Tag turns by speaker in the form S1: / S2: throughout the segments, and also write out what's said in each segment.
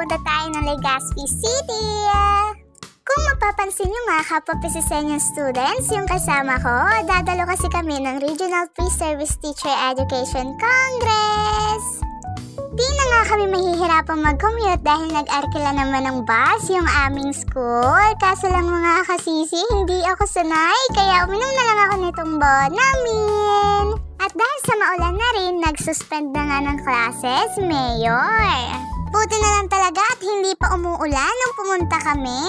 S1: pupunta tayo ng Legazpi City. Kung mapapansin nyo nga, kapwa Pisiseñan students yung kasama ko, dadalo kasi kami ng Regional Pre-Service Teacher Education Congress. Di na nga kami mahihirapang mag-commute dahil nag-arkila naman ng bus yung aming school. Kaso lang mga kasisi, hindi ako sanay, kaya uminom na lang ako nitong Bonamin. At dahil sa maulan na rin, nag-suspend na nga ng classes, Mayor. Buti na lang talaga at hindi pa umuulan nung pumunta kami.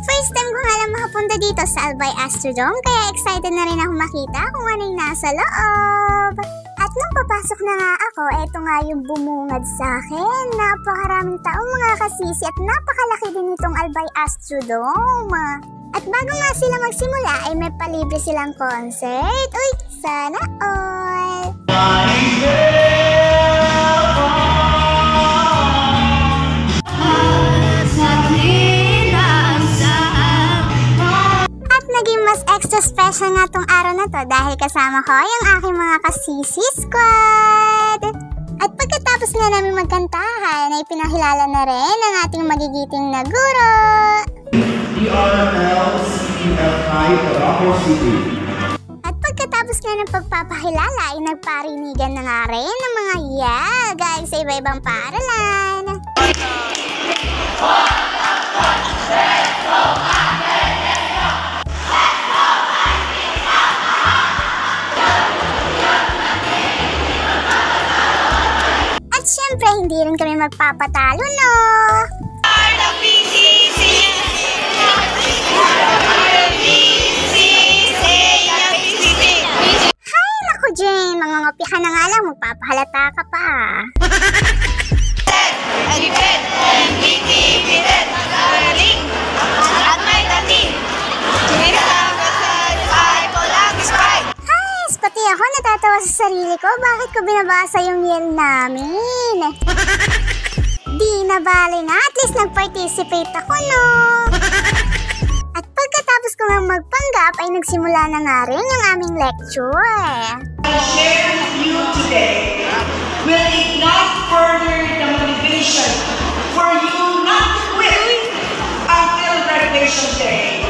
S1: First time ko nga lang makapunta dito sa Albay Astrodome, kaya excited na rin ako makita kung ano yung nasa loob. At nung papasok na nga ako, eto nga yung bumungad sa akin. Napakaraming taong mga kasisi at napakalaki din itong Albay Astrodome. At bago nga sila magsimula ay may palibre silang concert. Uy, sana all! Naging mas extra special nga tong araw na to dahil kasama ko yung aking mga kasisi squad. At pagkatapos nga namin magkantahan ay pinakilala na rin ang ating magigiting na guro. At pagkatapos nga ng pagpapakilala ay nagparinigan na nga rin ng mga galing sa iba-ibang paaralan. Siyempre, hindi rin kami magpapatalo, no? Hay, naku, Jane. Mangangopi ka na nga lang. Magpapahalata ka pa. Pati ako natatawa sa sarili ko, bakit ko binabasa yung yell namin? Di na bale nga, at least nag-participate ako, no? At pagkatapos ko nga magpanggap ay nagsimula na nga rin yung aming lecture.
S2: I share with you today will ignite further the motivation for you not to quit until graduation day.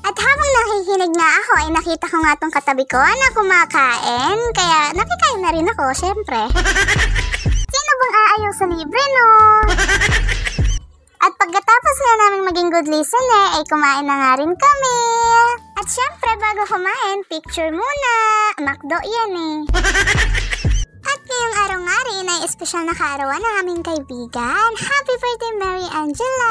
S1: At habang nakikinig na ako ay nakita ko nga tong katabi ko na kumakain, kaya nakikain na rin ako, syempre. Sino bang aayaw sa libre, no? At pagkatapos nga namin maging good listener ay kumain na nga rin kami. At syempre bago kumain, picture muna. Makdo yan eh. At ngayong araw nga rin ay espesyal na kaarawan ng aming kaibigan. Happy birthday, Mary Angela!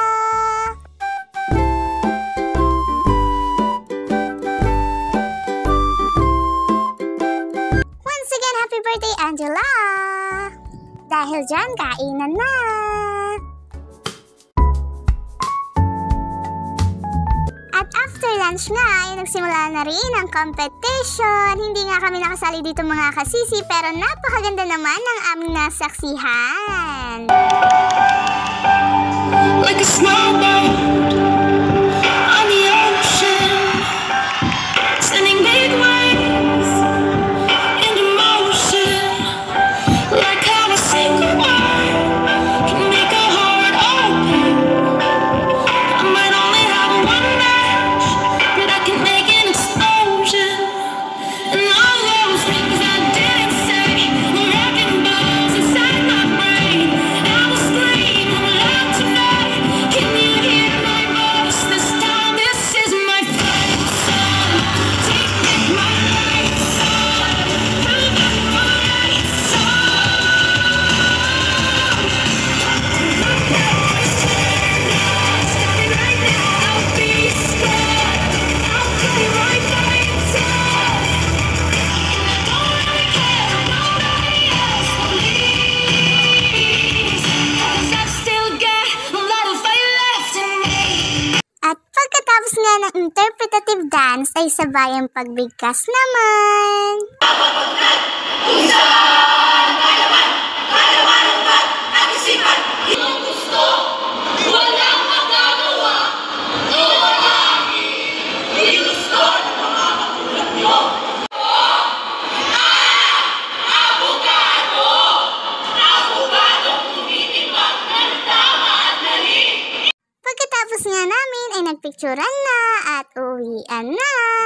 S1: Happy birthday, Angela! Dahil dyan, kainan na! At after lunch nga, ay nagsimula na rin ang competition. Hindi nga kami nakasali dito mga kasisi, pero napakaganda naman ang aming nasaksihan. Like a snowboat on the ocean, sending big waves. Interpretative dance ay sabayang pagbigkas naman. nagpicturan na at uwian na.